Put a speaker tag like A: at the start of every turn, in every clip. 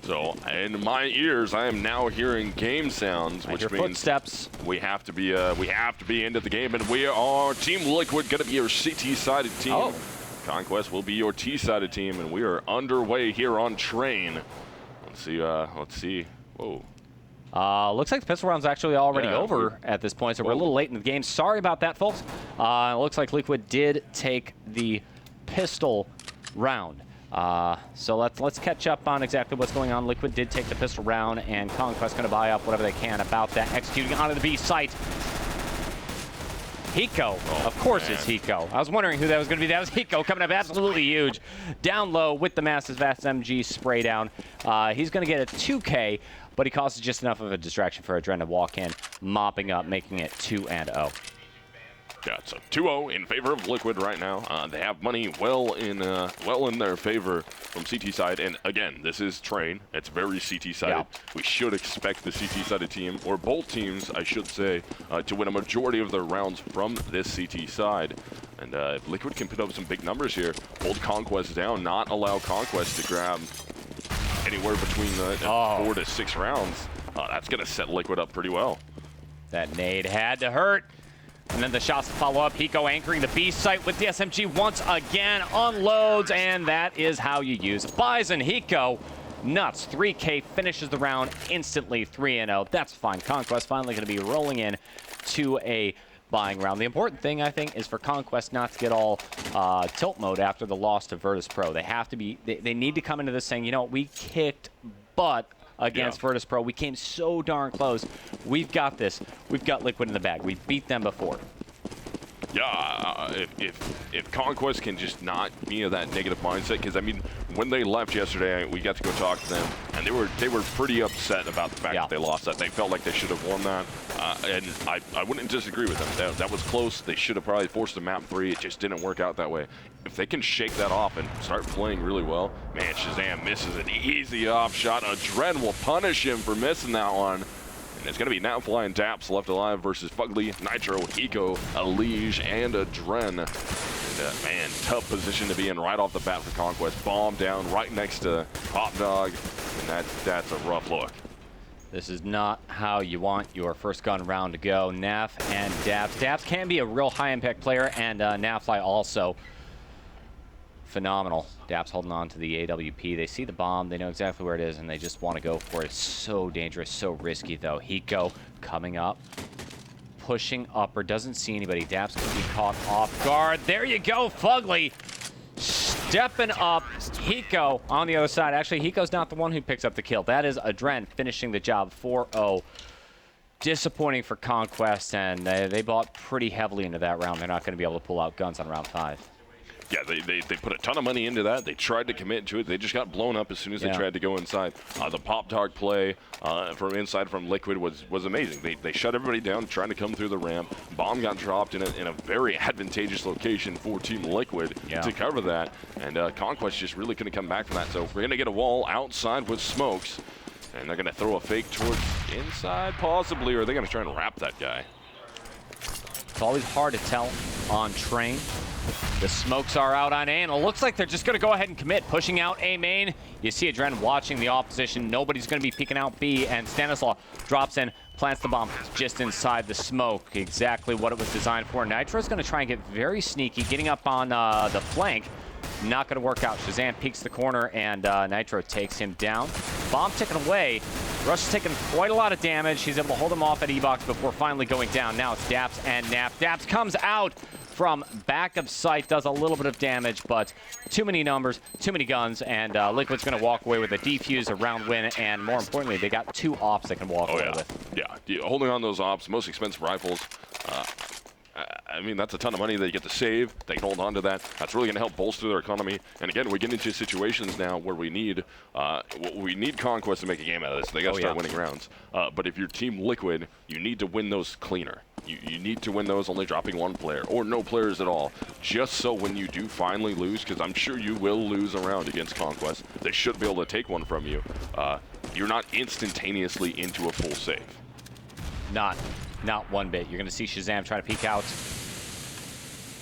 A: So in my ears, I am now hearing game sounds, which means
B: footsteps.
A: We have to be into the game, and we are Team Liquid going to be your CT-sided team.
B: Oh.
A: Conquest will be your T-sided team, and we are underway here on Train. Let's see. Whoa.
B: Looks like the pistol round's actually already over at this point, so we're a little late in the game. Sorry about that, folks. It looks like Liquid did take the pistol round. So let's catch up on exactly what's going on. Liquid did take the pistol round, and Conquest going to buy up whatever they can about that. Executing onto the B site. Hiko, of course it's Hiko. I was wondering who that was going to be. That was Hiko coming up absolutely huge. Down low with the massive SMG spray down. He's going to get a 2K, but he causes just enough of a distraction for Adren to walk in, mopping up, making it 2-0.
A: Yeah, so 2-0 in favor of Liquid right now. They have money well in their favor from CT side. And again, this is Train. It's very CT sided.
B: Yeah.
A: We should expect the CT sided team, or both teams, I should say, to win a majority of their rounds from this CT side. And if Liquid can put up some big numbers here, hold Conquest down, not allow Conquest to grab anywhere between 4 to 6 rounds, that's going to set Liquid up pretty well.
B: That nade had to hurt. And then the shots follow up. Hiko anchoring the B site with the SMG once again. Unloads, and that is how you use it. Bison, Hiko, nuts. 3K finishes the round instantly, 3-0. That's fine. Conquest finally going to be rolling in to a buying round. The important thing, I think, is for Conquest not to get all tilt mode after the loss to Virtus Pro. They have to be, they need to come into this saying, you know, we kicked butt against Virtus Pro. We came so darn close. We've got this. We've got Liquid in the bag. We beat them before.
A: Yeah, if Conquest can just not be in that negative mindset, because I mean, when they left yesterday, we got to go talk to them, and they were pretty upset about the fact that they lost that. They felt like they should have won that, and I wouldn't disagree with them. That was close. They should have probably forced a map 3. It just didn't work out that way. If they can shake that off and start playing really well, man, Shazam misses an easy off shot. Adren will punish him for missing that one. It's going to be Nafly and Daps left alive versus Fugly, Nitro, Hiko, Elige, and Adren. And, man, tough position to be in right off the bat for Conquest. Bomb down right next to Hot Dog, and that's a rough look.
B: This is not how you want your first gun round to go. Naf and Daps. Daps can be a real high-impact player, and Nafly also phenomenal. Daps holding on to the AWP. They see the bomb. They know exactly where it is, and they just want to go for it. It's so dangerous, so risky, though. Hiko coming up, pushing up, or doesn't see anybody. Daps could be caught off guard. There you go, Fugly. Stepping up. Hiko on the other side. Actually, Hiko's not the one who picks up the kill. That is Adren finishing the job. 4-0. Disappointing for Conquest, and they bought pretty heavily into that round. They're not going to be able to pull out guns on round 5.
A: Yeah, they put a ton of money into that. They tried to commit to it. They just got blown up as soon as they tried to go inside. The pop dog play from inside from Liquid was amazing. They shut everybody down trying to come through the ramp. Bomb got dropped in a very advantageous location for Team Liquid to cover that. And Conquest just really couldn't come back from that. So we're going to get a wall outside with smokes. And they're going to throw a fake towards inside possibly, or are they going to try and wrap that guy?
B: It's always hard to tell on Train. The smokes are out on A, and it looks like they're just going to go ahead and commit, pushing out A main. You see Adren watching the opposition. Nobody's going to be peeking out B, and Stanislaw drops in, plants the bomb just inside the smoke. Exactly what it was designed for. Nitro's going to try and get very sneaky, getting up on the flank. Not going to work out. Shazam peeks the corner, and Nitro takes him down. Bomb ticking away. Rush is taking quite a lot of damage. He's able to hold him off at E-Box before finally going down. Now it's Daps and Nap. Daps comes out from back of sight, does a little bit of damage, but too many numbers, too many guns, and Liquid's going to walk away with a defuse, a round win, and more importantly, they got 2 ops they can walk away with.
A: Yeah, holding on those ops, most expensive rifles. I mean, that's a ton of money they get to save. They can hold on to that. That's really going to help bolster their economy. And again, we get into situations now where we need Conquest to make a game out of this. They got to start winning rounds. But if you're Team Liquid, you need to win those cleaner. You need to win those only dropping 1 player or no players at all, just so when you do finally lose, because I'm sure you will lose a round against Conquest, they should be able to take one from you. You're not instantaneously into a full save.
B: Not one bit. You're going to see Shazam try to peek out.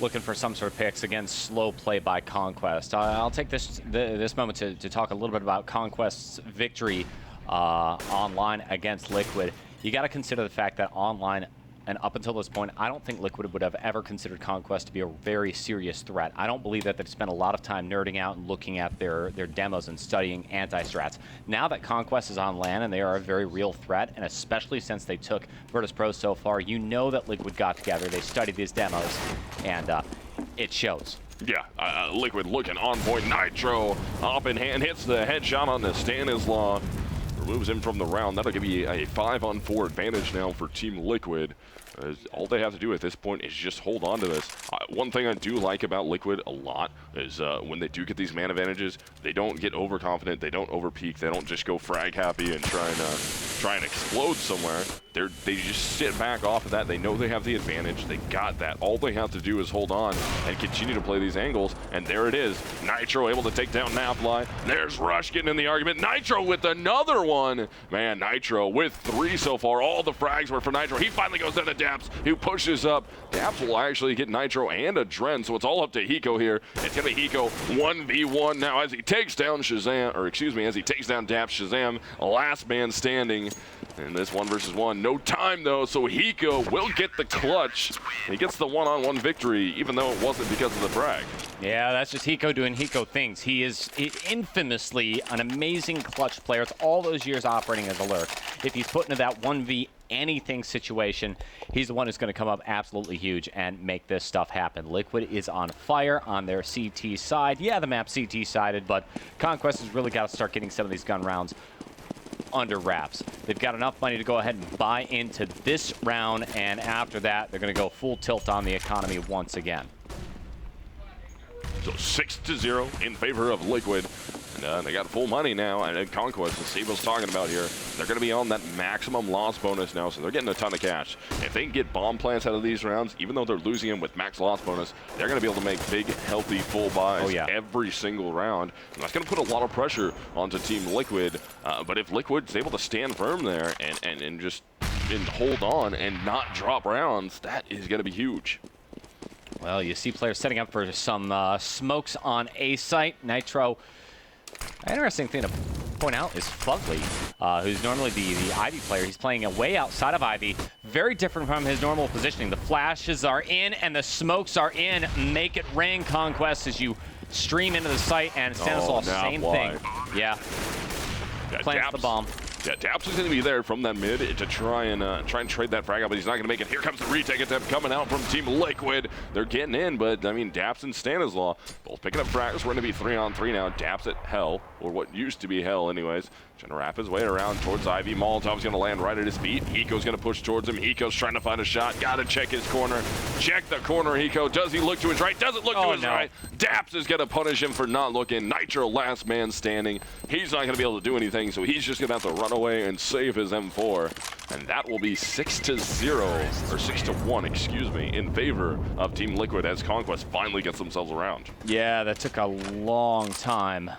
B: looking for some sort of picks. Again, slow play by Conquest. I'll take this moment to talk a little bit about Conquest's victory online against Liquid. You got to consider the fact that online, and up until this point, I don't think Liquid would have ever considered Conquest to be a very serious threat. I don't believe that they've spent a lot of time nerding out and looking at their demos and studying anti-strats. Now that Conquest is on LAN and they are a very real threat, and especially since they took Virtus Pro so far, you know that Liquid got together, they studied these demos, and it shows.
A: Yeah, Liquid looking on point. Nitro up in hand, hits the headshot on the Stanislaw. Removes him from the round. That'll give you a 5-on-4 advantage now for Team Liquid. All they have to do at this point is just hold on to this. One thing I do like about Liquid a lot is when they do get these man advantages, they don't get overconfident, they don't overpeak, they don't just go frag happy and try and explode somewhere. They just sit back off of that. They know they have the advantage. They got that. All they have to do is hold on and continue to play these angles. And there it is. Nitro able to take down Napfly. There's Rush getting in the argument. Nitro with another one. Man, Nitro with 3 so far. All the frags were for Nitro. He finally goes down to Daps, who pushes up. Daps will actually get Nitro and a Dren, so it's all up to Hiko here. It's going to be Hiko 1v1 now as he takes down Shazam, or excuse me, as he takes down Daps. Shazam, last man standing in this 1 versus 1. No time though, so Hiko will get the clutch. He gets the one-on-one victory, even though it wasn't because of the frag.
B: Yeah, that's just Hiko doing Hiko things. He is infamously an amazing clutch player. It's all those years operating as a lurk. If he's put into that 1v anything situation, he's the one who's going to come up absolutely huge and make this stuff happen. Liquid is on fire on their CT side. Yeah, the map CT sided, but Conquest has really got to start getting some of these gun rounds under wraps. They've got enough money to go ahead and buy into this round, and after that, they're going to go full tilt on the economy once again.
A: So 6-0 in favor of Liquid. And they got full money now, and Conquest, as CEVO's talking about here, they're going to be on that maximum loss bonus now, so they're getting a ton of cash. If they can get bomb plants out of these rounds, even though they're losing them with max loss bonus, they're going to be able to make big, healthy, full buys every single round. And that's going to put a lot of pressure onto Team Liquid. But if Liquid's able to stand firm there and just hold on and not drop rounds, that is going to be huge.
B: Well, you see players setting up for some smokes on A site. Nitro. An interesting thing to point out is Fugly, who's normally the Ivy player. He's playing way outside of Ivy. Very different from his normal positioning. The flashes are in and the smokes are in. Make it rain, Conquest, as you stream into the site, and Stanislaw, same thing. Yeah. Plants the bomb.
A: Yeah, Daps is going to be there from that mid to try and trade that frag out, but he's not going to make it. Here comes the retake attempt coming out from Team Liquid. They're getting in, but I mean, Daps and Stanislaw both picking up frags. We're going to be 3-on-3 now. Daps at Hell, or what used to be Hell anyways. Trying to wrap his way around towards Ivy. Molotov's going to land right at his feet. Hiko's going to push towards him. Hiko's trying to find a shot. Got to check his corner. Check the corner, Hiko. Does he look to his right? Doesn't look to his right. Daps is going to punish him for not looking. Nitro, last man standing. He's not going to be able to do anything, so he's just going to have to run away and save his M4. And that will be 6-0, or 6-1, excuse me, in favor of Team Liquid as Conquest finally gets themselves around.
B: Yeah, that took a long time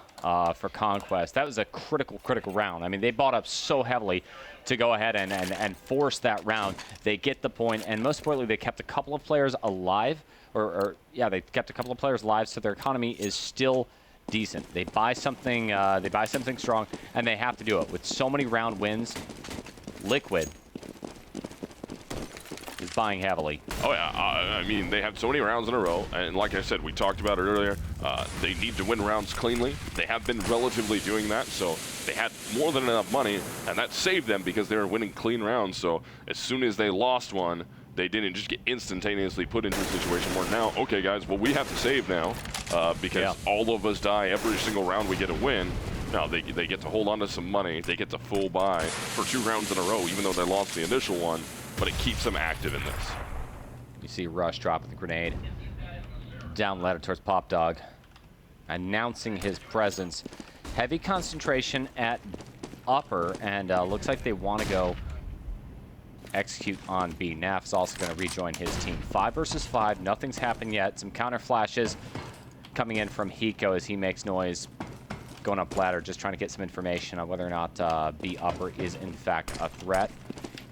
B: for Conquest. That was a critical round. I mean, they bought up so heavily to go ahead and force that round. They get the point, and most importantly, they kept a couple of players alive, they kept a couple of players alive, so their economy is still decent. They buy something strong, and they have to do it. With so many round wins, Liquid is buying heavily.
A: Oh yeah, I mean, they have so many rounds in a row, and like I said, we talked about it earlier, they need to win rounds cleanly. They have been relatively doing that, so they had more than enough money, and that saved them because they were winning clean rounds. So as soon as they lost one, they didn't just get instantaneously put into a situation where now, okay guys, well we have to save now because all of us die every single round we get a win. Now they get to hold on to some money, they get to full buy for 2 rounds in a row, even though they lost the initial one, but it keeps them active in this.
B: You see Rush dropping the grenade. Down ladder towards Pop Dog, announcing his presence. Heavy concentration at upper, and looks like they want to go execute on B. Naf's also going to rejoin his team. 5 versus 5, nothing's happened yet. Some counter flashes coming in from Hiko as he makes noise. Going up ladder, just trying to get some information on whether or not B upper is in fact a threat.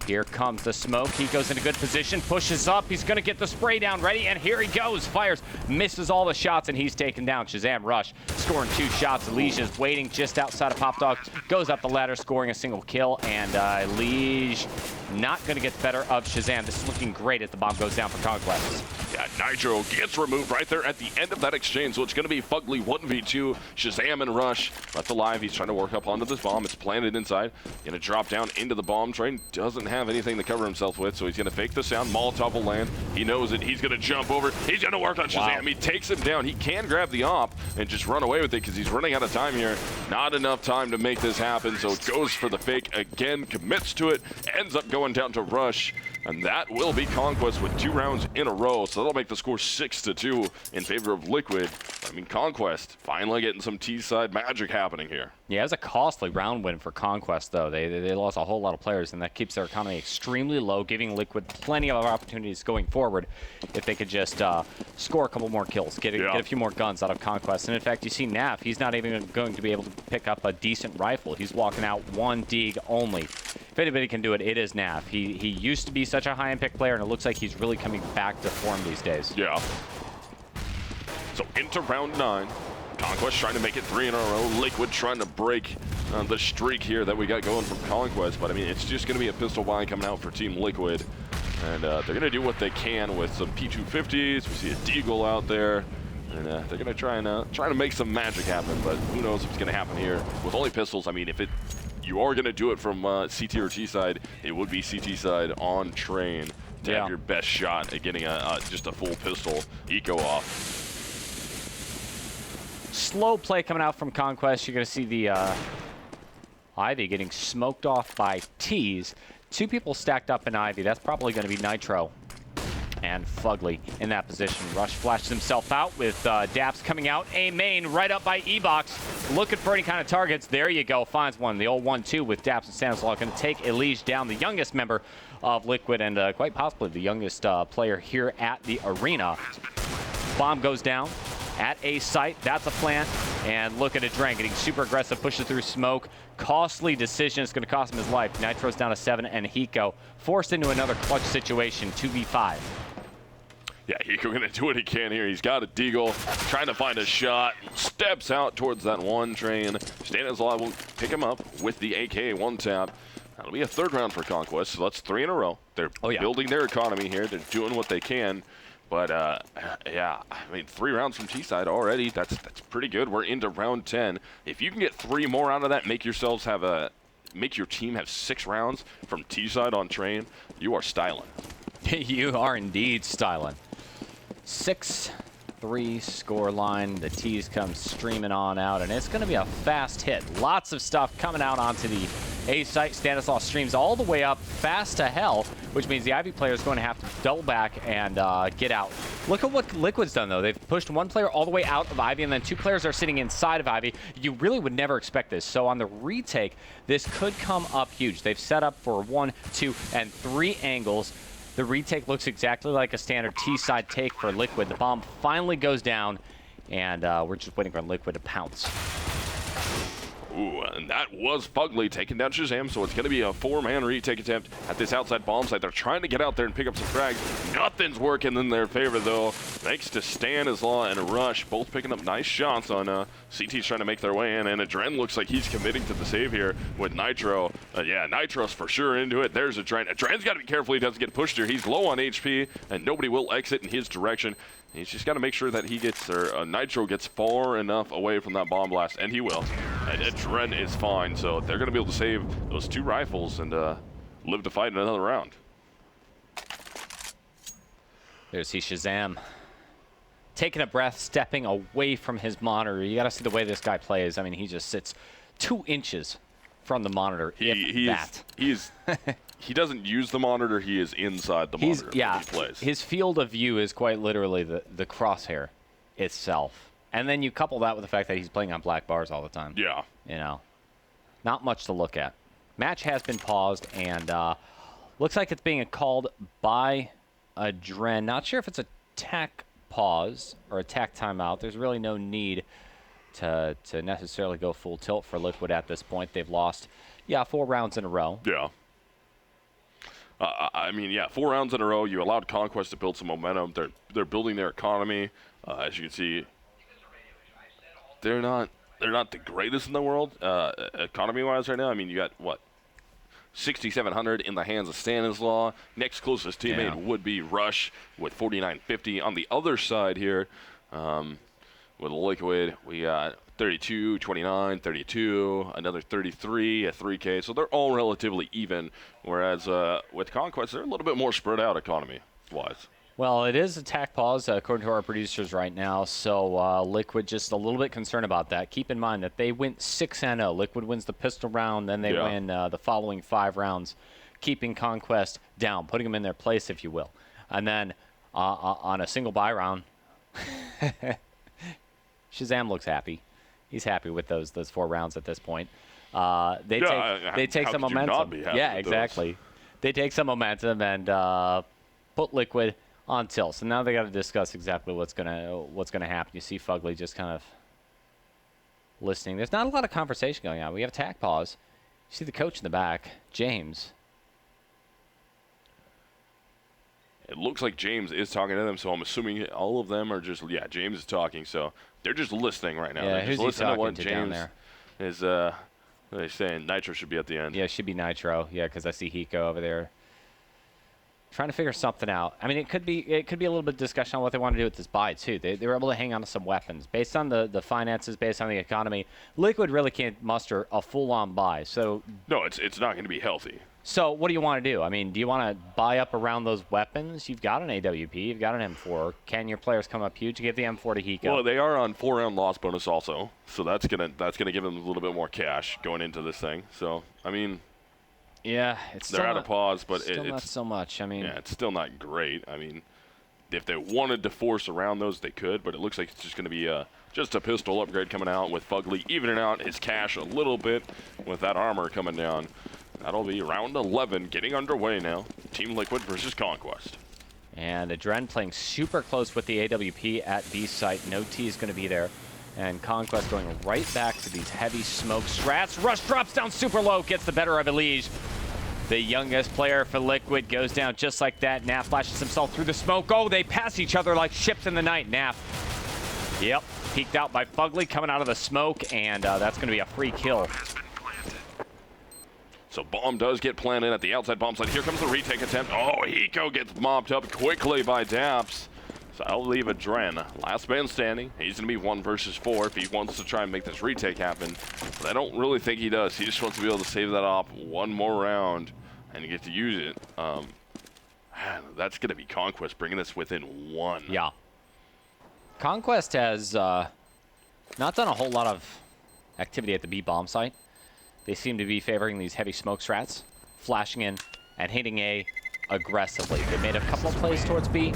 B: Here comes the smoke. He goes into good position, pushes up. He's going to get the spray down ready, and here he goes. Fires, misses all the shots, and he's taken down. Shazam Rush scoring 2 shots. Lige is waiting just outside of Pop Dog. Goes up the ladder, scoring a single kill, and Lige not going to get the better of Shazam. This is looking great as the bomb goes down for Conquest.
A: Yeah, Nitro gets removed right there at the end of that exchange, so it's going to be Fugly 1v2. Shazam and Rush left alive. He's trying to work up onto this bomb. It's planted inside. Going to drop down into the bomb train. Doesn't have anything to cover himself with, so he's going to fake the sound. Molotov will land. He knows it. He's going to jump over. He's going to work on Shazam. Wow. He takes him down. He can grab the op and just run away with it because he's running out of time here. Not enough time to make this happen, so it goes for the fake again, commits to it, ends up going down to Rush. And that will be Conquest with 2 rounds in a row. So that'll make the score 6-2 in favor of Liquid. I mean, Conquest finally getting some T-side magic happening here.
B: Yeah, it was a costly round win for Conquest, though. They lost a whole lot of players, and that keeps their economy extremely low, giving Liquid plenty of opportunities going forward if they could just score a couple more kills, get a few more guns out of Conquest. And in fact, you see Naf, he's not even going to be able to pick up a decent rifle. He's walking out 1 dig only. If anybody can do it, it is Naf. He used to be such a high-end pick player, and it looks like he's really coming back to form these days.
A: Yeah. So into round 9. Conquest trying to make it 3 in a row. Liquid trying to break the streak here that we got going from Conquest. But, I mean, it's just going to be a pistol buy coming out for Team Liquid. And they're going to do what they can with some P250s. We see a Deagle out there. And they're going to try and make some magic happen. But who knows what's going to happen here. With only pistols, I mean, if you are going to do it from CT or T side, it would be CT side on train to have your best shot at getting just a full pistol eco off.
B: Slow play coming out from Conquest. You're going to see the Ivy getting smoked off by T's. 2 people stacked up in Ivy. That's probably going to be Nitro and Fugly in that position. Rush flashes himself out with Daps coming out. A main right up by E-Box. Looking for any kind of targets. There you go. Finds one. The old 1-2 with Daps and Stanislaw. Going to take Elige down, the youngest member of Liquid and quite possibly the youngest player here at the arena. Bomb goes down at a site. That's a plant. And look at Adren getting super aggressive, pushes through smoke. Costly decision. It's going to cost him his life. Nitro's down to 7, and Hiko forced into another clutch situation, 2v5.
A: Yeah, Hiko going to do what he can here. He's got a Deagle, trying to find a shot. Steps out towards that 1 train. Stanislaw will pick him up with the AK 1-tap. That'll be a 3rd round for Conquest, so that's 3 in a row. They're building their economy here. They're doing what they can. But, yeah, I mean, 3 rounds from T-side already. That's pretty good. We're into round 10. If you can get 3 more out of that, make your team have 6 rounds from T-side on train, you are styling.
B: You are indeed styling. 6-3 score line. The T's come streaming on out, and it's going to be a fast hit. Lots of stuff coming out onto the A site. Stanislaw streams all the way up fast to hell, which means the Ivy player is going to have to double back and get out. Look at what Liquid's done, though. They've pushed 1 player all the way out of Ivy, and then 2 players are sitting inside of Ivy. You really would never expect this. So on the retake, this could come up huge. They've set up for 1, 2, and 3 angles. The retake looks exactly like a standard T-side take for Liquid. The bomb finally goes down, and we're just waiting for Liquid to pounce.
A: Ooh, and that was Fugly taking down Shazam, so it's going to be a 4-man retake attempt at this outside bomb site. They're trying to get out there and pick up some frags. Nothing's working in their favor, though. Thanks to Stanislaw and Rush, both picking up nice shots on CT's trying to make their way in, and Adren looks like he's committing to the save here with Nitro. Yeah, Nitro's for sure into it. There's Adren. Adren's got to be careful he doesn't get pushed here. He's low on HP, and nobody will exit in his direction. He's just got to make sure that he gets, or Nitro gets far enough away from that bomb blast, and he will. And Adren is fine, so they're going to be able to save those 2 rifles and live to fight in another round.
B: There's Shazam. Taking a breath, stepping away from his monitor. You got to see the way this guy plays. I mean, he just sits 2 inches from the monitor.
A: He doesn't use the monitor. He is inside the monitor when he plays.
B: His field of view is quite literally the crosshair itself. And then you couple that with the fact that he's playing on black bars all the time.
A: Yeah.
B: You know, not much to look at. Match has been paused, and looks like it's being called by Adren. Not sure if it's a tack pause or a tack timeout. There's really no need to necessarily go full tilt for Liquid at this point. They've lost, 4 rounds in a row.
A: Yeah. I mean, yeah, 4 rounds in a row. You allowed Conquest to build some momentum. They're building their economy. As you can see, they're not the greatest in the world economy-wise right now. I mean, you got what? 6,700 in the hands of Stanislaw. Next closest teammate would be Rush with 4,950. On the other side here, with Liquid, we got 32, 29, 32, another 33 at 3K. So they're all relatively even, whereas with Conquest, they're a little bit more spread out economy-wise.
B: Well, it is attack pause according to our producers right now, so Liquid just a little bit concerned about that. Keep in mind that they went 6-0. Liquid wins the pistol round, then they win the following 5 rounds, keeping Conquest down, putting them in their place, if you will. And then on a single buy round, Shazam looks happy. He's happy with those 4 rounds at this point. They take some momentum. Yeah, exactly. They take some momentum and put Liquid on tilt. So now they got to discuss exactly what's gonna happen. You see Fugly just kind of listening. There's not a lot of conversation going on. We have attack pause. You see the coach in the back, James.
A: It looks like James is talking to them, so I'm assuming all of them are just James is talking. So they're just listening right now.
B: Yeah,
A: they're
B: who's
A: just listening
B: he
A: to what
B: talking to down
A: James
B: there?
A: is. They're saying Nitro should be at the end.
B: Yeah, it should be Nitro. Yeah, because I see Hiko over there. Trying to figure something out. I mean, it could be a little bit of discussion on what they want to do with this buy too. They were able to hang on to some weapons based on the finances, based on the economy. Liquid really can't muster a full-on buy. So
A: no, it's not going to be healthy.
B: So what do you want to do? I mean, do you want to buy up around those weapons? You've got an AWP, you've got an M4. Can your players come up huge? Give the M4 to Hiko.
A: Well, they are on 4-round loss bonus also, so that's gonna give them a little bit more cash going into this thing. So I mean.
B: Yeah,
A: they're out of pause, but
B: it's not so much. I mean,
A: yeah, it's still not great. I mean, if they wanted to force around those, they could, but it looks like it's just going to be just a pistol upgrade coming out with Fugly evening out his cash a little bit with that armor coming down. That'll be round 11 getting underway now. Team Liquid versus Conquest.
B: And Adren playing super close with the AWP at B site. No T is going to be there. And Conquest going right back to these heavy smoke strats. Rush drops down super low, gets the better of Elige. The youngest player for Liquid goes down just like that. Naf flashes himself through the smoke. Oh, they pass each other like ships in the night. Naf, yep, peeked out by Fugly coming out of the smoke, and that's going to be a free kill.
A: So bomb does get planted at the outside bomb site. Here comes the retake attempt. Oh, Hiko gets mopped up quickly by Daps. So I'll leave Adren. Last man standing. He's going to be 1 versus 4 if he wants to try and make this retake happen. But I don't really think he does. He just wants to be able to save that off one more round and get to use it. That's going to be Conquest bringing this within 1.
B: Yeah. Conquest has not done a whole lot of activity at the B bomb site. They seem to be favoring these heavy smoke strats, flashing in and hitting A aggressively. They made a couple of plays towards B.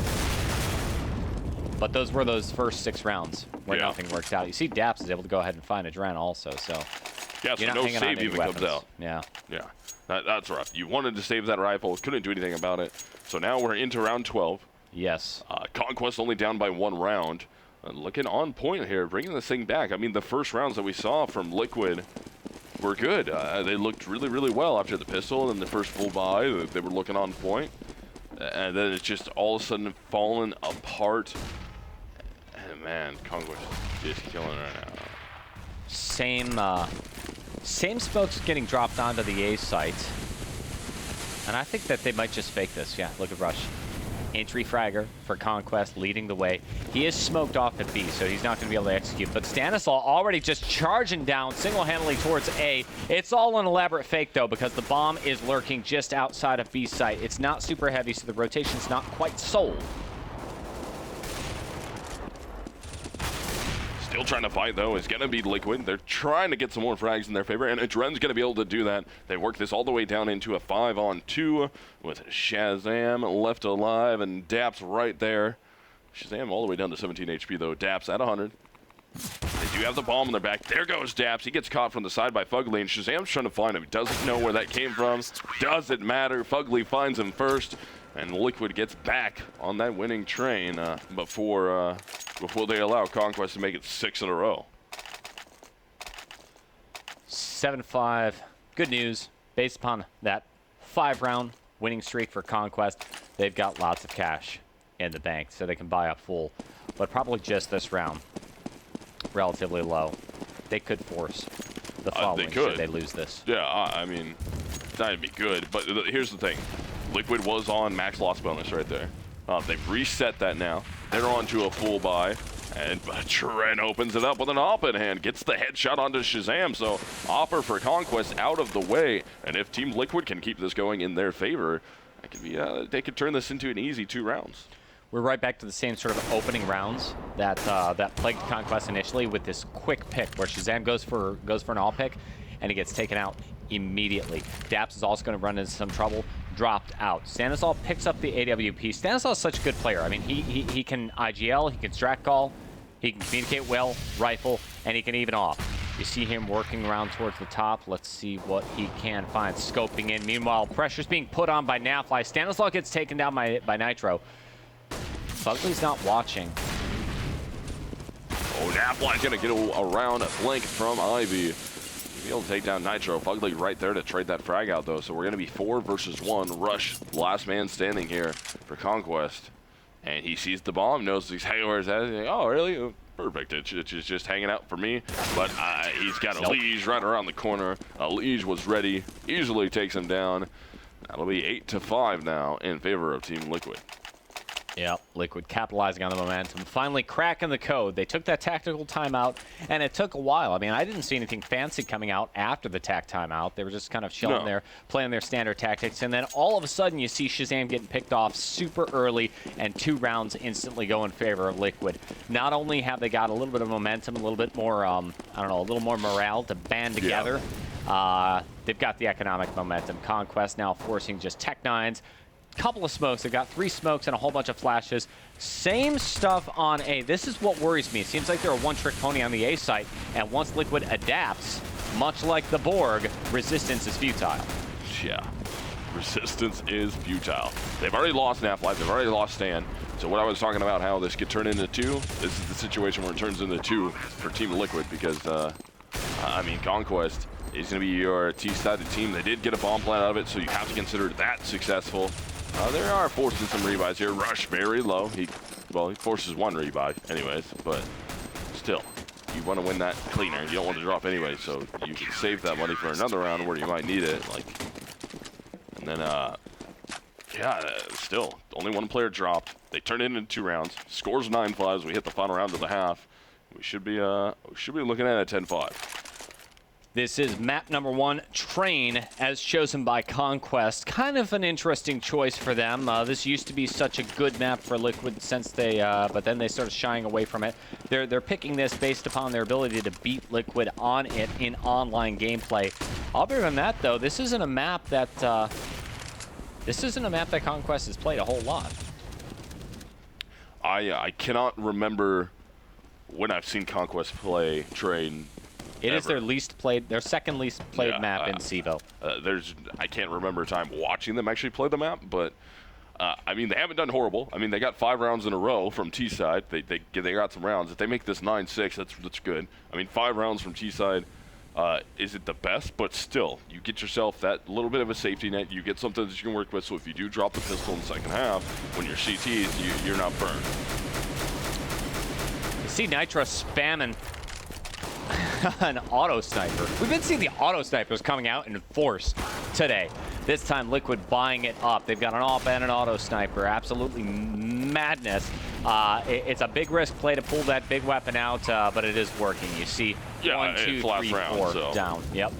B: But those were those first 6 rounds where nothing worked out. You see Daps is able to go ahead and find Adren also, so
A: yeah, so no save even comes out.
B: Yeah.
A: Yeah, that's rough. You wanted to save that rifle, couldn't do anything about it. So now we're into round 12.
B: Yes.
A: Conquest only down by 1 round. Looking on point here, bringing this thing back. I mean, the first rounds that we saw from Liquid were good. They looked really, really well after the pistol and the first full buy. They were looking on point. And then it's just all of a sudden fallen apart. Man, Conquest is just killing right now.
B: Same smokes getting dropped onto the A site. And I think that they might just fake this. Yeah, look at Rush. Entry fragger for Conquest leading the way. He is smoked off at B, so he's not going to be able to execute. But Stanislaw already just charging down single-handedly towards A. It's all an elaborate fake, though, because the bomb is lurking just outside of B site. It's not super heavy, so the rotation's not quite sold.
A: Still trying to fight, though, is going to be Liquid. They're trying to get some more frags in their favor, and Adren's going to be able to do that. They work this all the way down into a 5-on-2 with Shazam left alive and Daps right there. Shazam all the way down to 17 HP, though. Daps at 100. They do have the bomb in their back. There goes Daps. He gets caught from the side by Fugly, and Shazam's trying to find him. He doesn't know where that came from. Doesn't matter. Fugly finds him first, and Liquid gets back on that winning train before they allow Conquest to make it 6 in a row.
B: 7-5. Good news based upon that 5-round winning streak for Conquest. They've got lots of cash in the bank, so they can buy up full. But probably just this round, relatively low. They could force the following should they lose this.
A: Yeah, I mean, that'd be good. But here's the thing. Liquid was on max loss bonus right there. They've reset that now. They're on to a full buy. And Trent opens it up with an AWP in hand. Gets the headshot onto Shazam. So offer for Conquest out of the way. And if Team Liquid can keep this going in their favor, that could be, they could turn this into an easy 2 rounds.
B: We're right back to the same sort of opening rounds that that plagued Conquest initially, with this quick pick where Shazam goes for an all pick, and he gets taken out immediately. Daps is also going to run into some trouble. Dropped out. Stanislav picks up the AWP. Stanislav is such a good player. I mean, he can IGL, he can strat call, he can communicate well, rifle, and he can even off. You see him working around towards the top. Let's see what he can find. Scoping in. Meanwhile, pressure's being put on by Nafly. Stanislav gets taken down by Nitro. Fugly's not watching.
A: Oh, Nafly's going to get around a blink from Ivy. Be able to take down Nitro. Fugly right there to trade that frag out, though. So we're going to be 4 versus 1. Rush, last man standing here for Conquest. And he sees the bomb, knows he's hanging where his head is. Oh, really? Oh, perfect. It's just hanging out for me. But he's got a Liege right around the corner. Liege was ready. Easily takes him down. That'll be 8-5 now in favor of Team Liquid.
B: Yeah, Liquid capitalizing on the momentum, finally cracking the code. They took that tactical timeout, and it took a while. I mean, I didn't see anything fancy coming out after the tac timeout. They were just kind of chilling there, playing their standard tactics, and then all of a sudden you see Shazam getting picked off super early, and 2 rounds instantly go in favor of Liquid. Not only have they got a little bit of momentum, a little bit more, I don't know, a little more morale to band together, they've got the economic momentum. Conquest now forcing just Tech 9s. Couple of smokes. They've got 3 smokes and a whole bunch of flashes. Same stuff on A. This is what worries me. It seems like they're a one-trick pony on the A site, and once Liquid adapts, much like the Borg, resistance is futile.
A: Yeah, resistance is futile. They've already lost Nafly. They've already lost Stan. So what I was talking about, how this could turn into 2, this is the situation where it turns into 2 for Team Liquid, because, I mean, Conquest is going to be your T-sided team. They did get a bomb plant out of it, so you have to consider that successful. There are forcing some rebuys here. Rush very low. He forces 1 rebuy anyways, but still, you want to win that cleaner. You don't want to drop anyway, so you can save that money for another round where you might need it. And then, yeah, still, only 1 player dropped. They turned it into 2 rounds. Scores 9-5 as we hit the final round of the half. We should be looking at a 10-5.
B: This is map number 1, Train, as chosen by Conquest. Kind of an interesting choice for them. This used to be such a good map for Liquid since they, but then they started shying away from it. They're picking this based upon their ability to beat Liquid on it in online gameplay. Other than that, though, this isn't a map that Conquest has played a whole lot.
A: I cannot remember when I've seen Conquest play Train.
B: It is their least played, their second least played map in CEVO.
A: I can't remember a time watching them actually play the map, but I mean, they haven't done horrible. I mean, they got 5 rounds in a row from T-side. They got some rounds. If they make this 9-6, that's good. I mean, 5 rounds from T-side isn't the best, but still, you get yourself that little bit of a safety net. You get something that you can work with, so if you do drop the pistol in the second half, when you're CTs, you're not burned.
B: You see Nitro spamming an auto sniper. We've been seeing the auto snipers coming out in force today. This time Liquid buying it up. They've got an AWP and an auto sniper. Absolutely madness. It's a big risk play to pull that big weapon out, but it is working. You see 1, 2, 3, 4 down. Yep.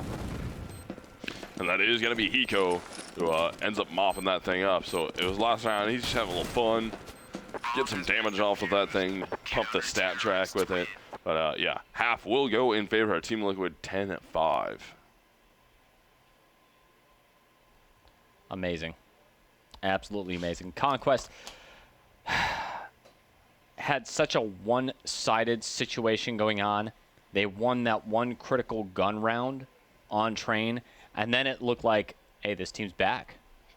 A: And that is going to be Hiko who ends up mopping that thing up. So it was last round. He's just having a little fun. Get some damage off of that thing. Pump the stat track with it. But, yeah, half will go in favor of Team Liquid 10-5.
B: Amazing. Absolutely amazing. Conquest had such a one-sided situation going on. They won that 1 critical gun round on Train, and then it looked like, hey, this team's back.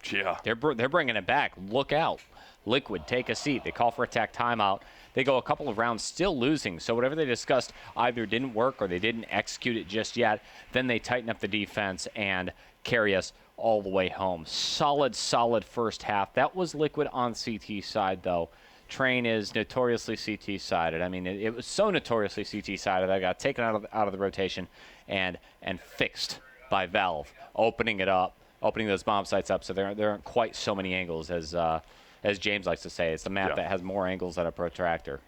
A: Yeah.
B: They're bringing it back. Look out. Liquid, take a seat. They call for attack timeout. They go a couple of rounds still losing, so whatever they discussed either didn't work or they didn't execute it just yet. Then they tighten up the defense and carry us all the way home. Solid first half. That was Liquid on CT side, though. Train is notoriously CT sided. I mean, it was so notoriously CT sided that I got taken out of the rotation and fixed by Valve, opening it up, opening those bomb sites up, so there aren't quite so many angles as James likes to say. It's the map that has more angles than a protractor.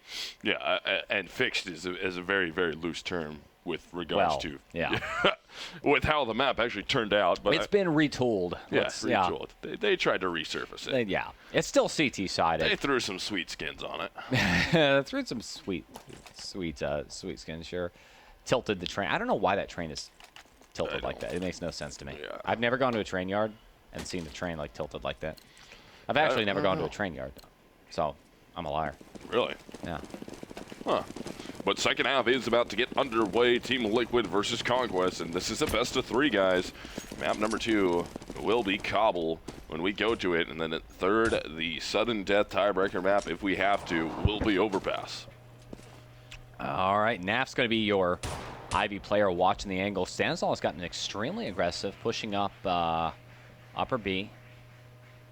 A: Yeah, and fixed is a very, very loose term with regards to with how the map actually turned out. But
B: it's been retooled.
A: Retooled. They tried to resurface it.
B: It's still CT sided.
A: They threw some sweet skins on it.
B: They threw some sweet skins. Sure, tilted the train. I don't know why that train is tilted like that. It makes no sense to me.
A: Yeah.
B: I've never gone to a train yard and seen the train like tilted like that. I've actually never gone to a train yard, so I'm a liar.
A: Really?
B: Yeah.
A: Huh. But second half is about to get underway. Team Liquid versus Conquest, and this is a best of 3, guys. Map number 2 will be Cobble when we go to it, and then at third, the sudden death tiebreaker map, if we have to, will be Overpass.
B: All right, Naf's going to be your Ivy player watching the angle. Stanislaw has gotten extremely aggressive, pushing up upper B.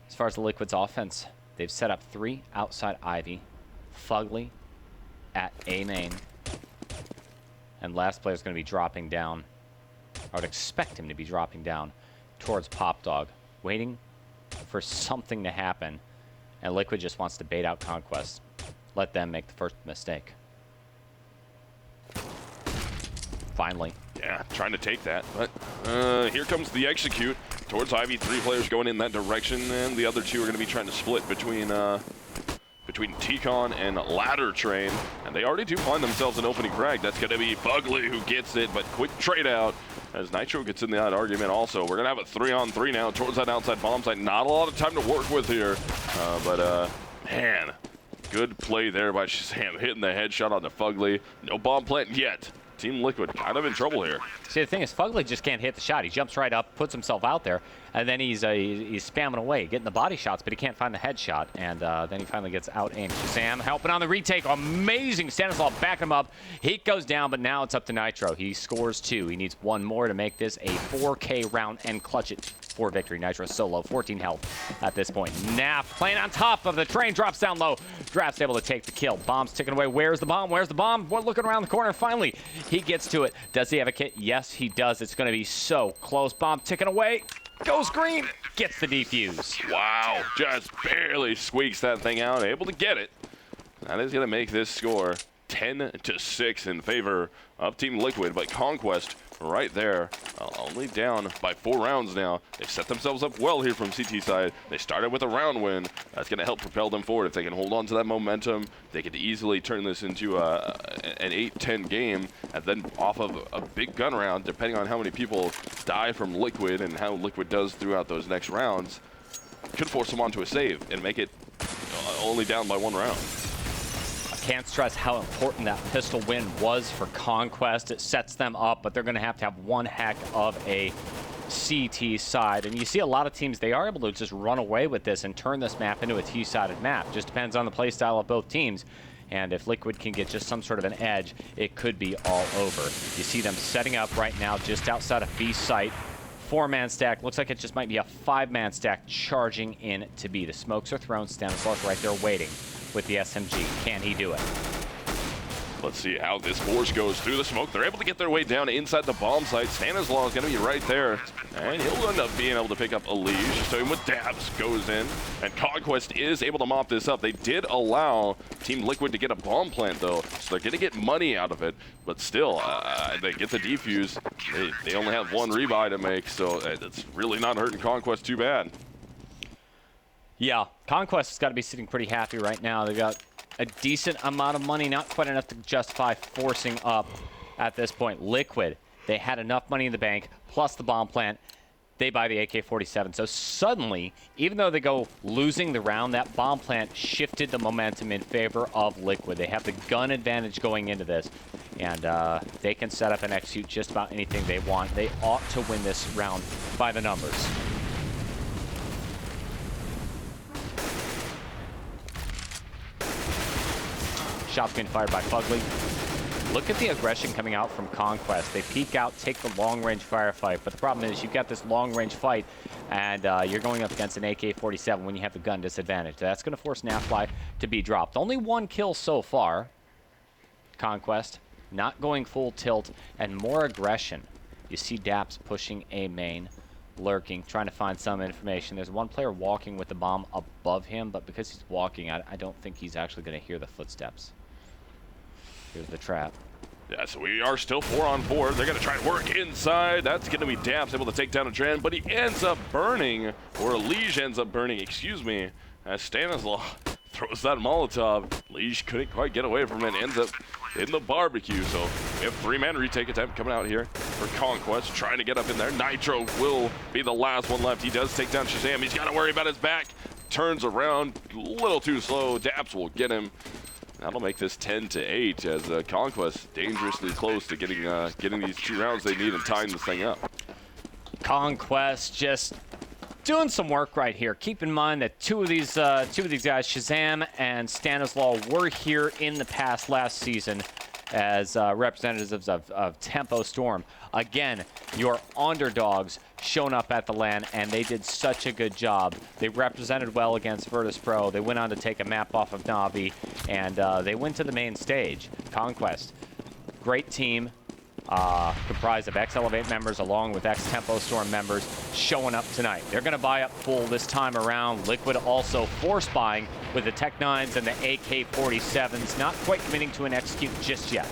B: As far as the Liquid's offense, they've set up 3 outside Ivy, Fugly at A main, and last player is going to be dropping down. I would expect him to be dropping down towards Pop Dog, waiting for something to happen, and Liquid just wants to bait out Conquest. Let them make the first mistake. Finally.
A: Yeah, trying to take that, but here comes the execute towards Ivy. 3 players going in that direction, and the other 2 are going to be trying to split between T-Con and Ladder Train, and they already do find themselves an opening frag. That's going to be Fugly who gets it, but quick trade out as Nitro gets in that argument also. We're going to have a 3-on-3 now towards that outside bomb site. Not a lot of time to work with here, but man, good play there by Shazam, hitting the headshot on the Fugly. No bomb plant yet. Team Liquid kind of in trouble here.
B: See, the thing is, Fugly just can't hit the shot. He jumps right up, puts himself out there, and then he's spamming away, getting the body shots, but he can't find the headshot, and then he finally gets out-aimed. Shazam helping on the retake. Amazing. Stanislaw backing him up. Heat goes down, but now it's up to Nitro. He scores 2. He needs 1 more to make this a 4K round and clutch it for victory. Nitro solo, 14 health at this point. Naf playing on top of the train, drops down low. Draft's able to take the kill. Bomb's ticking away. Where's the bomb? Where's the bomb? We're looking around the corner. Finally, he gets to it. Does he have a kit? Yes, he does. It's going to be so close. Bomb ticking away. Goes green. Gets the defuse.
A: Wow. Just barely squeaks that thing out. Able to get it. That is going to make this score 10-6 in favor of Team Liquid, but Conquest right there, only down by 4 rounds now. They've set themselves up well here from CT side. They started with a round win. That's going to help propel them forward. If they can hold on to that momentum, they could easily turn this into an 8-10 game, and then off of a big gun round, depending on how many people die from Liquid and how Liquid does throughout those next rounds, could force them onto a save and make it only down by 1 round.
B: Can't stress how important that pistol win was for Conquest. It sets them up, but they're going to have one heck of a CT side. And you see a lot of teams, they are able to just run away with this and turn this map into a T-sided map. Just depends on the play style of both teams. And if Liquid can get just some sort of an edge, it could be all over. You see them setting up right now just outside of B site. 4-man stack. Looks like it just might be a 5-man stack charging in to B. The smokes are thrown. Stanislaw's right there waiting with the SMG. Can he do it?
A: Let's see how this force goes through the smoke. They're able to get their way down inside the bomb site. Stanislaw is going to be right there, and he'll end up being able to pick up a leash. So him with dabs goes in, and Conquest is able to mop this up. They did allow Team Liquid to get a bomb plant, though, so they're going to get money out of it. But still, they get the defuse. They only have 1 rebuy to make, so it's really not hurting Conquest too bad.
B: Yeah, Conquest has got to be sitting pretty happy right now. They've got a decent amount of money, not quite enough to justify forcing up at this point. Liquid, they had enough money in the bank, plus the bomb plant. They buy the AK-47. So suddenly, even though they go losing the round, that bomb plant shifted the momentum in favor of Liquid. They have the gun advantage going into this, and they can set up and execute just about anything they want. They ought to win this round by the numbers. Shots being fired by Fugly. Look at the aggression coming out from Conquest. They peek out, take the long-range firefight, but the problem is you've got this long-range fight, and you're going up against an AK-47 when you have the gun disadvantage. That's going to force Nafly to be dropped. Only 1 kill so far. Conquest not going full tilt, and more aggression. You see Daps pushing A main, lurking, trying to find some information. There's one player walking with the bomb above him, but because he's walking, I don't think he's actually going to hear the footsteps. Here's the trap.
A: Yeah, so we are still 4 on 4. They're going to try and work inside. That's going to be Daps able to take down a Dren, but he ends up burning, or Liege ends up burning, excuse me, as Stanislaw throws that Molotov. Liege couldn't quite get away from it, ends up in the barbecue. So we have 3-man retake attempt coming out here for Conquest, trying to get up in there. Nitro will be the last one left. He does take down Shazam. He's got to worry about his back. Turns around, a little too slow. Daps will get him. That'll make this 10-8 as Conquest dangerously close to getting these 2 rounds they need and tying this thing up.
B: Conquest just doing some work right here. Keep in mind that two of these guys, Shazam and Stanislaw, were here in the past last season as representatives of Tempo Storm. Again, your underdogs shown up at the LAN, and they did such a good job. They represented well against Virtus Pro. They went on to take a map off of Navi, and they went to the main stage. Conquest, great team, comprised of ex-Elevate members along with ex-Tempo Storm members showing up tonight. They're going to buy up full this time around. Liquid also force buying with the Tech 9s and the AK-47s, not quite committing to an execute just yet.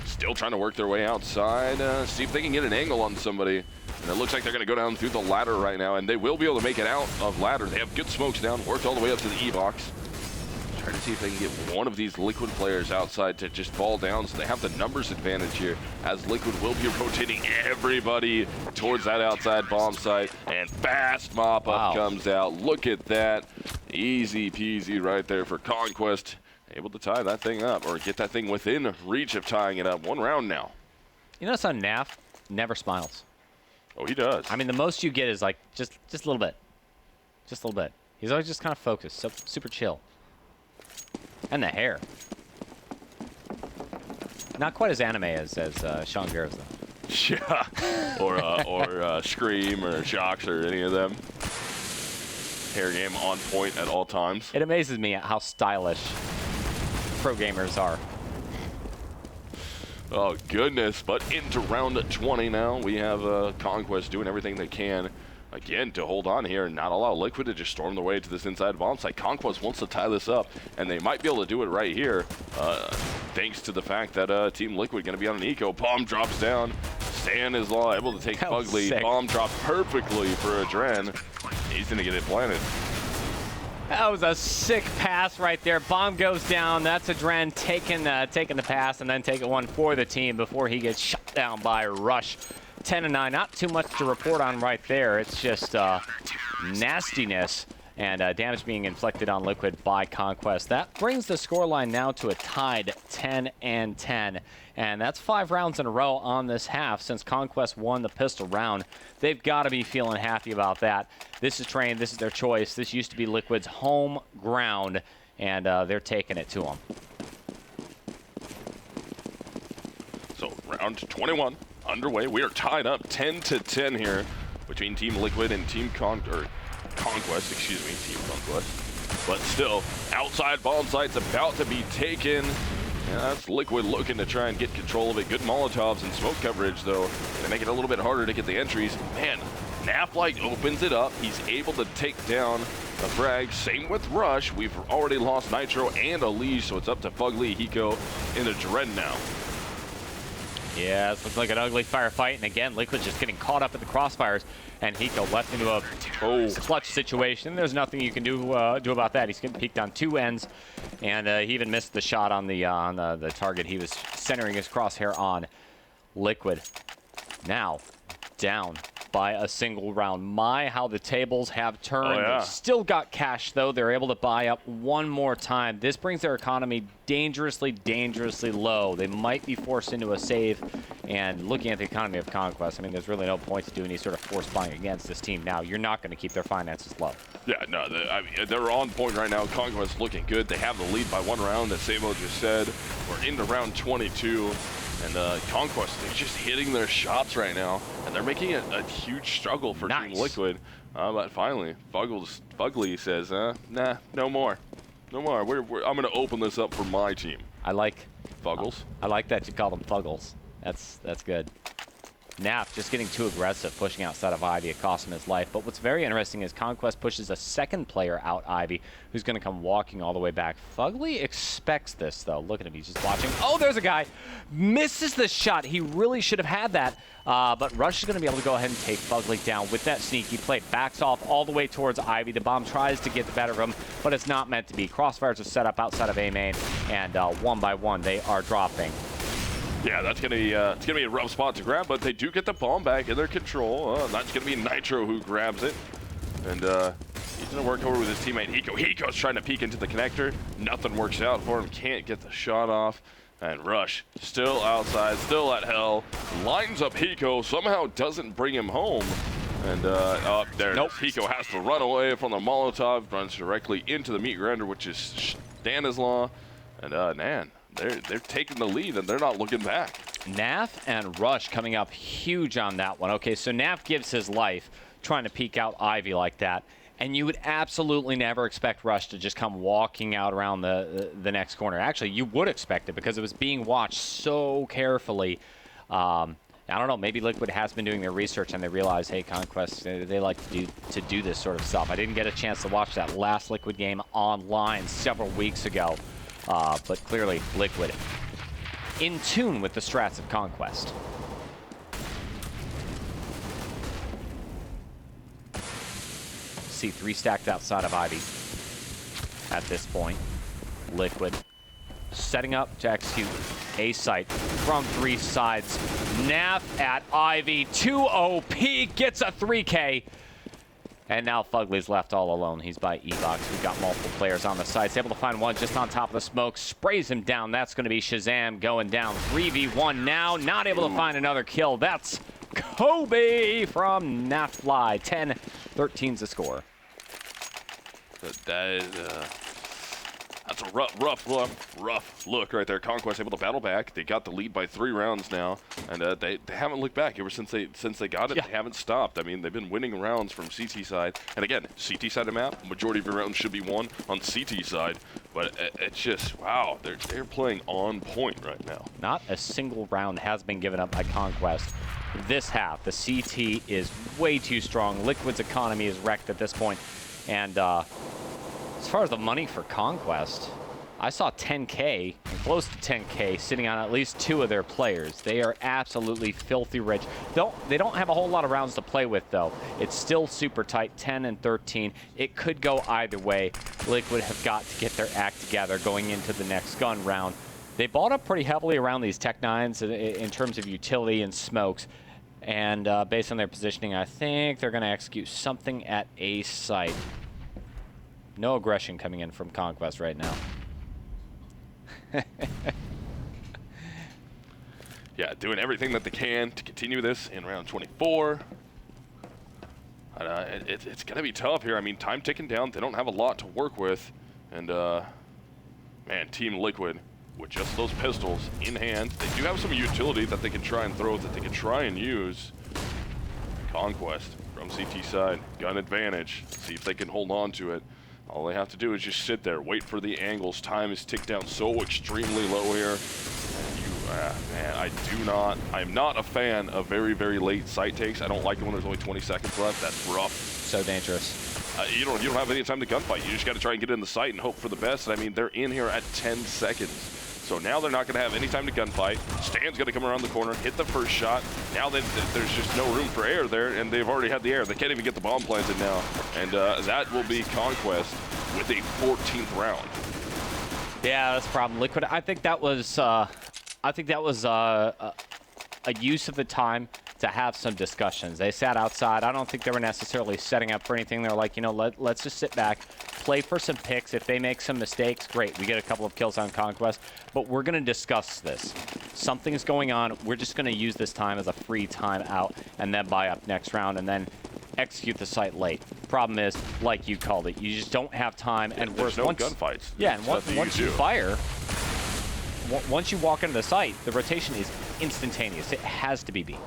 A: Still trying to work their way outside, see if they can get an angle on somebody. And it looks like they're going to go down through the ladder right now, and they will be able to make it out of ladder. They have good smokes down, worked all the way up to the E-box. Trying to see if they can get one of these Liquid players outside to just fall down, so they have the numbers advantage here, as Liquid will be rotating everybody towards that outside bomb site, and fast mop-up comes out. Look at that. Easy peasy right there for Conquest. Able to tie that thing up, or get that thing within reach of tying it up. 1 round now.
B: You notice how Naf never smiles?
A: Oh, he does.
B: I mean, the most you get is like just a little bit. Just a little bit. He's always just kind of focused, so super chill. And the hair. Not quite as anime as Sean Garrett's, though.
A: Yeah. or Scream or Shocks or any of them. Hair game on point at all times.
B: It amazes me at how stylish pro gamers are.
A: Oh, goodness. But into round 20 now. We have Conquest doing everything they can, again, to hold on here and not allow Liquid to just storm their way to this inside bomb site. Conquest wants to tie this up, and they might be able to do it right here, thanks to the fact that Team Liquid going to be on an eco. Bomb drops down. Stanislaw able to take Fugly. Bomb dropped perfectly for a Dren. He's going to get it planted.
B: That was a sick pass right there. Bomb goes down. That's a Dren taking the pass, and then taking one for the team before he gets shut down by Rush. 10-9. Not too much to report on right there. It's just nastiness and damage being inflicted on Liquid by Conquest. That brings the scoreline now to a tied 10-10. And that's 5 rounds in a row on this half since Conquest won the pistol round. They've got to be feeling happy about that. This is Train. This is their choice. This used to be Liquid's home ground, and they're taking it to them.
A: So round 21 underway. We are tied up 10-10 here between Team Liquid and Team Conquest, excuse me, Team Conquest. But still, outside bomb site's about to be taken. Yeah, that's Liquid looking to try and get control of it. Good Molotovs and smoke coverage, though. They make it a little bit harder to get the entries. Man, Naflight opens it up. He's able to take down a frag. Same with Rush. We've already lost Nitro and a Liege, so it's up to Fugly, Hiko, and a Dren now.
B: Yeah, this looks like an ugly firefight, and again, Liquid just getting caught up in the crossfires, and Hiko left into a clutch situation. There's nothing you can do about that. He's getting peeked on 2 ends, and he even missed the shot on the target he was centering his crosshair on. Liquid now down by a single round. My, how the tables have turned.
A: Oh, yeah.
B: They've still got cash, though. They're able to buy up one more time. This brings their economy dangerously, dangerously low. They might be forced into a save. And looking at the economy of Conquest, I mean, there's really no point to do any sort of force buying against this team now. You're not going to keep their finances low.
A: Yeah, no, I mean, they're on point right now. Conquest looking good. They have the lead by 1 round, as CEVO just said. We're into round 22. And Conquest, they're just hitting their shots right now, and they're making it a huge struggle for Team Liquid. But finally, Fugly says, nah, no more. No more. I'm going to open this up for my team.
B: I like...
A: Fuggles.
B: I like that you call them Fuggles. That's good. Naf just getting too aggressive, pushing outside of Ivy. It cost him his life. But what's very interesting is Conquest pushes a second player out Ivy, who's going to come walking all the way back. Fugly expects this, though. Look at him. He's just watching. Oh, there's a guy. Misses the shot. He really should have had that. But Rush is going to be able to go ahead and take Fugly down with that sneaky play. Backs off all the way towards Ivy. The bomb tries to get the better of him, but it's not meant to be. Crossfires are set up outside of A main, and one by one they are dropping.
A: Yeah, that's gonna be it's gonna be a rough spot to grab, but they do get the bomb back in their control. That's gonna be Nitro who grabs it, and he's gonna work over with his teammate Hiko. Hiko's trying to peek into the connector. Nothing works out for him. Can't get the shot off. And Rush still outside, still at hell. Lines up Hiko. Somehow doesn't bring him home. And up there, nope. Hiko has to run away from the Molotov. Runs directly into the meat grinder, which is Stanislaw. And man. They're taking the lead, and they're not looking back.
B: Naf and Rush coming up huge on that one. Okay, so Naf gives his life trying to peek out Ivy like that, and you would absolutely never expect Rush to just come walking out around the next corner. Actually, you would expect it because it was being watched so carefully. I don't know, maybe Liquid has been doing their research and they realize, hey, Conquest, they like to do this sort of stuff. I didn't get a chance to watch that last Liquid game online several weeks ago. But clearly, Liquid in tune with the strats of Conquest. C3 stacked outside of Ivy at this point. Liquid setting up to execute a site from 3 sides. Naf at Ivy, 2 OP, gets a 3K. And now Fugly's left all alone. He's by E-Box. We've got multiple players on the sides. Able to find one just on top of the smoke. Sprays him down. That's going to be Shazam going down. 3v1 now. Not able to find another kill. That's Kobe from Nafly. 10-13's the score.
A: That is... That's a rough look right there. Conquest able to battle back. They got the lead by 3 rounds now, and they haven't looked back ever since they got it. Yeah. They haven't stopped. I mean, they've been winning rounds from CT side, and again, CT side of the map, majority of your rounds should be won on CT side. But it's just wow, they're playing on point right now.
B: Not a single round has been given up by Conquest. This half, the CT is way too strong. Liquid's economy is wrecked at this point, and. As far as the money for Conquest, I saw 10K, and close to 10K, sitting on at least 2 of their players. They are absolutely filthy rich. They don't have a whole lot of rounds to play with, though. It's still super tight, 10-13. It could go either way. Liquid have got to get their act together going into the next gun round. They bought up pretty heavily around these Tech 9s in terms of utility and smokes. And based on their positioning, I think they're going to execute something at a site. No aggression coming in from Conquest right now.
A: Yeah, doing everything that they can to continue this in round 24. It's going to be tough here. I mean, time ticking down. They don't have a lot to work with. And, man, Team Liquid, with just those pistols in hand, they do have some utility that they can try and throw, that they can try and use. Conquest from CT side, gun advantage. See if they can hold on to it. All they have to do is just sit there, wait for the angles. Time is ticked down so extremely low here. Man, I'm not a fan of very, very late site takes. I don't like it when there's only 20 seconds left. That's rough.
B: So dangerous.
A: You don't have any time to gunfight. You just got to try and get in the site and hope for the best. And I mean, they're in here at 10 seconds. So now they're not going to have any time to gunfight. Stan's going to come around the corner, hit the first shot. Now there's just no room for air there, and they've already had the air. They can't even get the bomb planted now. And that will be Conquest with a 14th round.
B: Yeah, that's a problem. Liquid, I think that was a use of the time to have some discussions. They sat outside. I don't think they were necessarily setting up for anything. They're like, you know, let's just sit back, play for some picks. If they make some mistakes, great. We get a couple of kills on Conquest, but we're going to discuss this. Something's going on. We're just going to use this time as a free time out and then buy up next round and then execute the site late. Problem is, like you called it, you just don't have time. And
A: there's no gunfights.
B: Yeah, and once you fire, once you walk into the site, the rotation is instantaneous. It has to be B.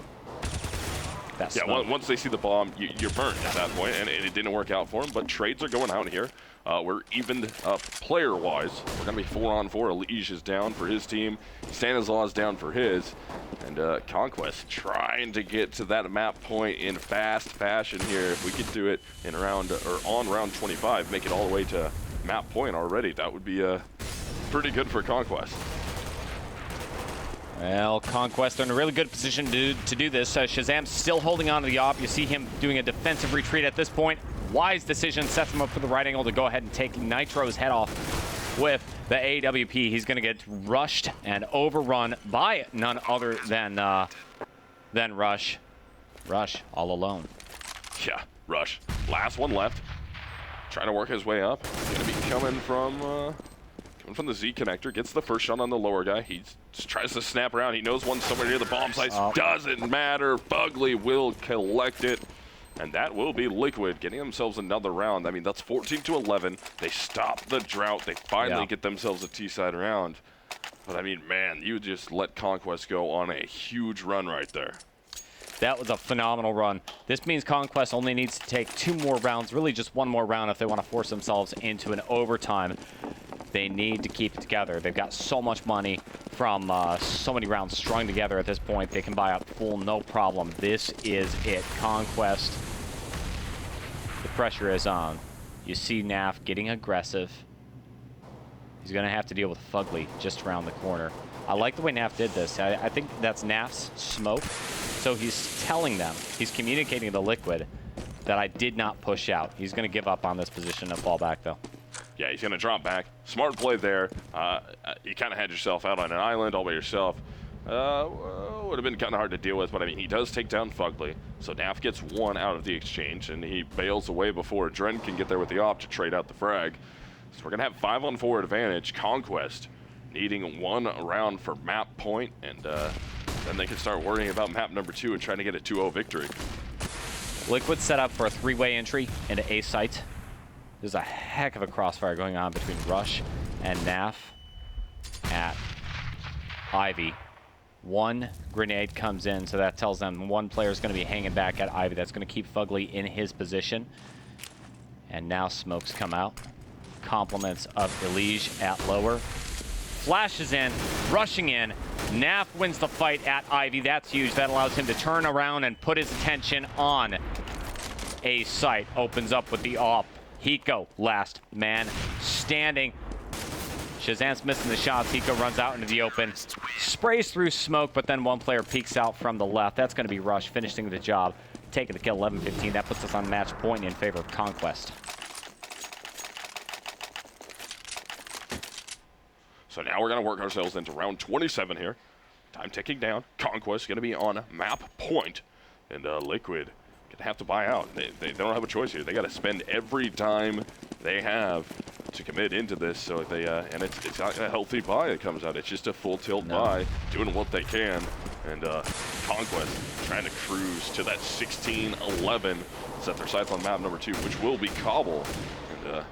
A: Yeah, once they see the bomb, you're burned at that point, and it didn't work out for them. But trades are going out here. We're evened up player-wise. We're going to be 4-on-4. Elige is down for his team. Stanislaus down for his. And Conquest trying to get to that map point in fast fashion here. If we could do it in round, or on round 25, make it all the way to map point already, that would be pretty good for Conquest.
B: Well, Conquest are in a really good position to do this. Shazam's still holding on to the op. You see him doing a defensive retreat at this point. Wise decision, sets him up for the right angle to go ahead and take Nitro's head off with the AWP. He's going to get rushed and overrun by none other than Rush. Rush all alone.
A: Yeah, Rush. Last one left. Trying to work his way up. Going to be coming from the Z connector, gets the first shot on the lower guy. He just tries to snap around. He knows one's somewhere near the bomb sites. Doesn't matter. Fugly will collect it. And that will be Liquid getting themselves another round. I mean, that's 14-11. They stop the drought. They finally get themselves a T-side round. But I mean, man, you just let Conquest go on a huge run right there.
B: That was a phenomenal run. This means Conquest only needs to take 2 more rounds, really just 1 more round if they want to force themselves into an overtime. They need to keep it together. They've got so much money from so many rounds strung together at this point. They can buy up full, no problem. This is it. Conquest. The pressure is on. You see Naf getting aggressive. He's going to have to deal with Fugly just around the corner. I like the way Naf did this. I think that's Naf's smoke. So he's telling them, he's communicating to Liquid that I did not push out. He's going to give up on this position and fall back, though.
A: Yeah, he's going to drop back. Smart play there. You kind of had yourself out on an island all by yourself. Would have been kind of hard to deal with, but I mean, he does take down Fugly. So Naf gets 1 out of the exchange, and he bails away before Dren can get there with the op to trade out the frag. So we're going to have 5-on-4 advantage. Conquest needing 1 round for map point, and then they can start worrying about map number 2 and trying to get a 2-0 victory.
B: Liquid set up for a 3-way entry into A site. There's a heck of a crossfire going on between Rush and Naf at Ivy. 1 grenade comes in, so that tells them 1 player is going to be hanging back at Ivy. That's going to keep Fugly in his position. And now smokes come out. Compliments of Elige at lower. Flashes in, rushing in. Naf wins the fight at Ivy. That's huge. That allows him to turn around and put his attention on A site. Opens up with the op. Hiko, last man standing. Shazam's missing the shots. Hiko runs out into the open, sprays through smoke, but then 1 player peeks out from the left. That's going to be Rush finishing the job, taking the kill. 11-15. That puts us on match point in favor of Conquest.
A: So now we're going to work ourselves into round 27 here. Time ticking down. Conquest going to be on map point, and Liquid have to buy out. They don't have a choice here. They got to spend every dime they have to commit into this. So they and it's not a healthy buy. It comes out. It's just a full tilt buy, doing what they can. And Conquest trying to cruise to that 16-11, set their sights on map number 2, which will be Cobble. And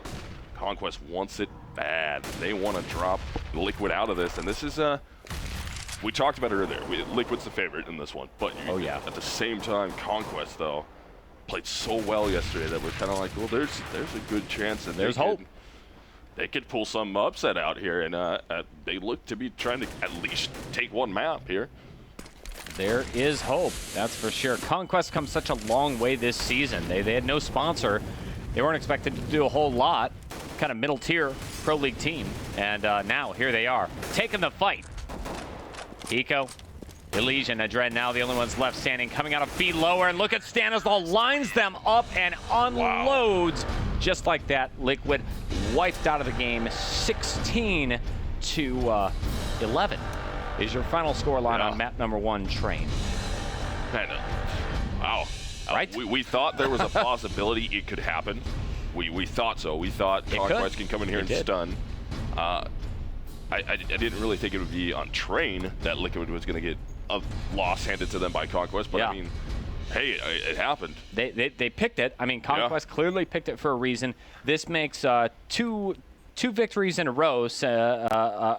A: Conquest wants it bad. They want to drop Liquid out of this. And this is we talked about it earlier. Liquid's the favorite in this one, but at the same time, Conquest though played so well yesterday that we're kind of like, well, there's a good chance that
B: there's hope.
A: They could pull some upset out here, and they look to be trying to at least take 1 map here.
B: There is hope, that's for sure. Conquest comes such a long way this season. They had no sponsor. They weren't expected to do a whole lot. Kind of middle tier pro league team, and now here they are taking the fight. Hiko, Elige, and Adren now the only ones left standing, coming out of B lower, and look at Stanislaus, lines them up and unloads. Just like that, Liquid wiped out of the game. 16-11 is your final scoreline on map number 1, Train.
A: Man,
B: right?
A: We thought there was a possibility it could happen. We thought so. We thought Conquest can come in here and stun. I didn't really think it would be on Train that Liquid was going to get a loss handed to them by Conquest, but I mean, hey, it happened.
B: They picked it. I mean, Conquest clearly picked it for a reason. This makes two victories in a row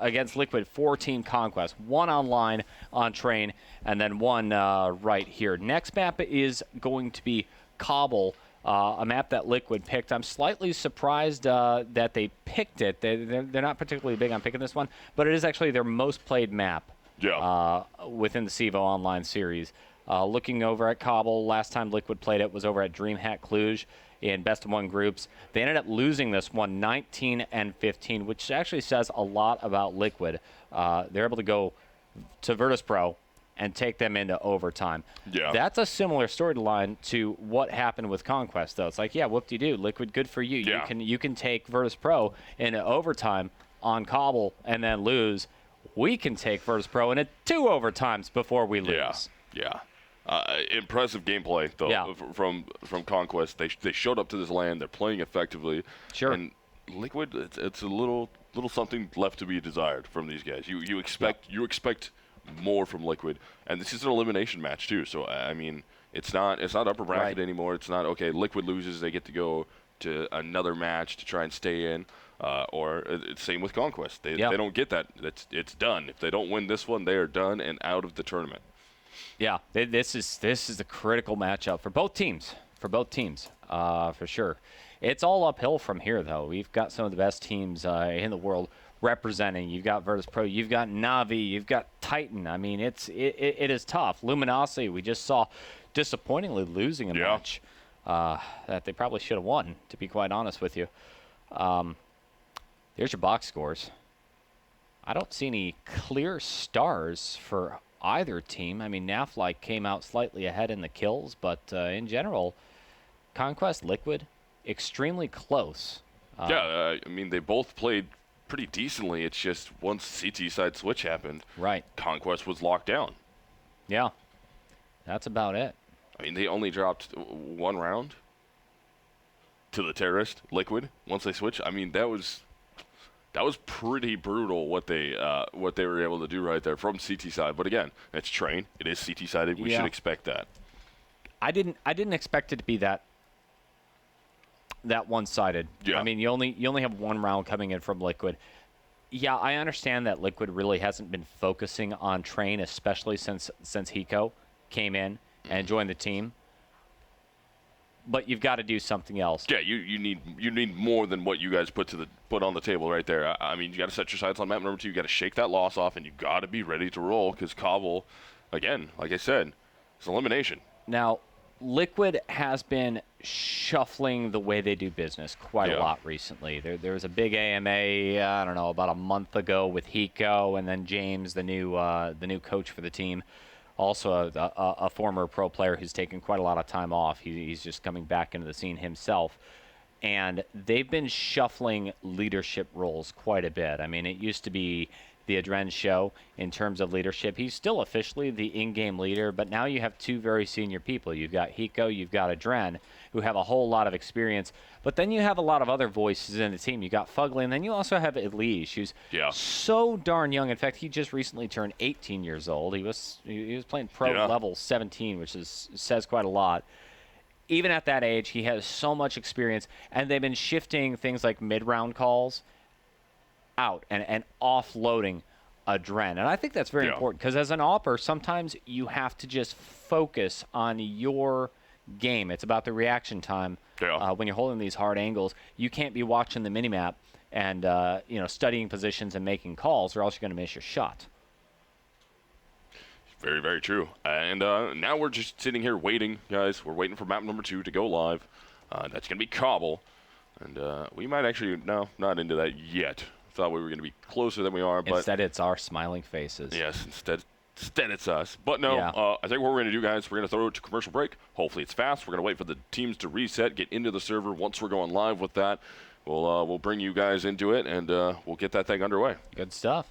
B: against Liquid for Team Conquest. One online on Train, and then one right here. Next map is going to be Cobble, a map that Liquid picked. I'm slightly surprised that they picked it. They're not particularly big on picking this one, but it is actually their most played map within the CEVO Online series. Looking over at Cobble, last time Liquid played it was over at DreamHack Cluj in best-of-1 groups. They ended up losing this one 19-15, which actually says a lot about Liquid. They're able to go to Virtus.pro and take them into overtime.
A: Yeah.
B: That's a similar storyline to what happened with Conquest, though. It's like, yeah, whoop-de-doo, Liquid, good for you.
A: Yeah.
B: You can take Virtus.pro into overtime on Cobble and then lose. We can take Virtus.pro into 2 overtimes before we lose.
A: Yeah. Impressive gameplay, though, from Conquest. They showed up to this land. They're playing effectively.
B: Sure.
A: And Liquid, it's a little something left to be desired from these guys. You expect more from Liquid, and this is an elimination match too. So I mean, it's not upper bracket anymore. It's not okay. Liquid loses, they get to go to another match to try and stay in. Or it's same with Conquest. They don't get that. It's done. If they don't win this one, they are done and out of the tournament.
B: Yeah, this is the critical matchup for both teams. For sure. It's all uphill from here, though. We've got some of the best teams in the world representing. You've got Virtus.pro, you've got Na'Vi, you've got Titan. I mean, it is tough. Luminosity, we just saw disappointingly losing a match that they probably should have won, to be quite honest with you. There's your box scores. I don't see any clear stars for either team. I mean, Nafly came out slightly ahead in the kills, but in general, Conquest, Liquid, extremely close.
A: I mean, they both played pretty decently. It's just once CT side switch happened, Conquest was locked down.
B: Yeah, that's about it.
A: I mean, they only dropped 1 round to the terrorist Liquid once they switched. I mean, that was pretty brutal what they were able to do right there from CT side. But again, it's Train. It is CT sided. We should expect that. I
B: didn't expect it to be that one-sided.
A: Yeah.
B: I mean, you only have 1 round coming in from Liquid. Yeah, I understand that Liquid really hasn't been focusing on Train, especially since Hiko came in and joined the team. But you've got to do something else.
A: Yeah, you need more than what you guys put on the table right there. I mean, you got to set your sights on map number 2. You got to shake that loss off, and you got to be ready to roll because Cobble, again, like I said, it's elimination.
B: Now, Liquid has been shuffling the way they do business quite a lot recently. There was a big AMA, I don't know, about a month ago with Hiko, and then James, the new coach for the team. Also a former pro player who's taken quite a lot of time off. He's just coming back into the scene himself. And they've been shuffling leadership roles quite a bit. I mean, it used to be the Adren show in terms of leadership. He's still officially the in-game leader, but now you have 2 very senior people. You've got Hiko, you've got Adren, who have a whole lot of experience. But then you have a lot of other voices in the team. You got Fugly, and then you also have Elige, who's so darn young. In fact, he just recently turned 18 years old. He was playing pro level 17, which says quite a lot. Even at that age, he has so much experience, and they've been shifting things like mid-round calls out and offloading Adren. And I think that's very important because as an AWPer, sometimes you have to just focus on your game. It's about the reaction time when you're holding these hard angles. You can't be watching the minimap and studying positions and making calls, or else you're going to miss your shot.
A: Very, very true. And now we're just sitting here waiting, guys. We're waiting for map number 2 to go live. That's going to be Cobble. And we might actually, no, not into that yet. Thought we were going to be closer than we are. But
B: instead, it's our smiling faces.
A: Yes, instead it's us. But no, I think what we're going to do, guys, we're going to throw it to commercial break. Hopefully it's fast. We're going to wait for the teams to reset, get into the server. Once we're going live with that, we'll bring you guys into it, and we'll get that thing underway.
B: Good stuff.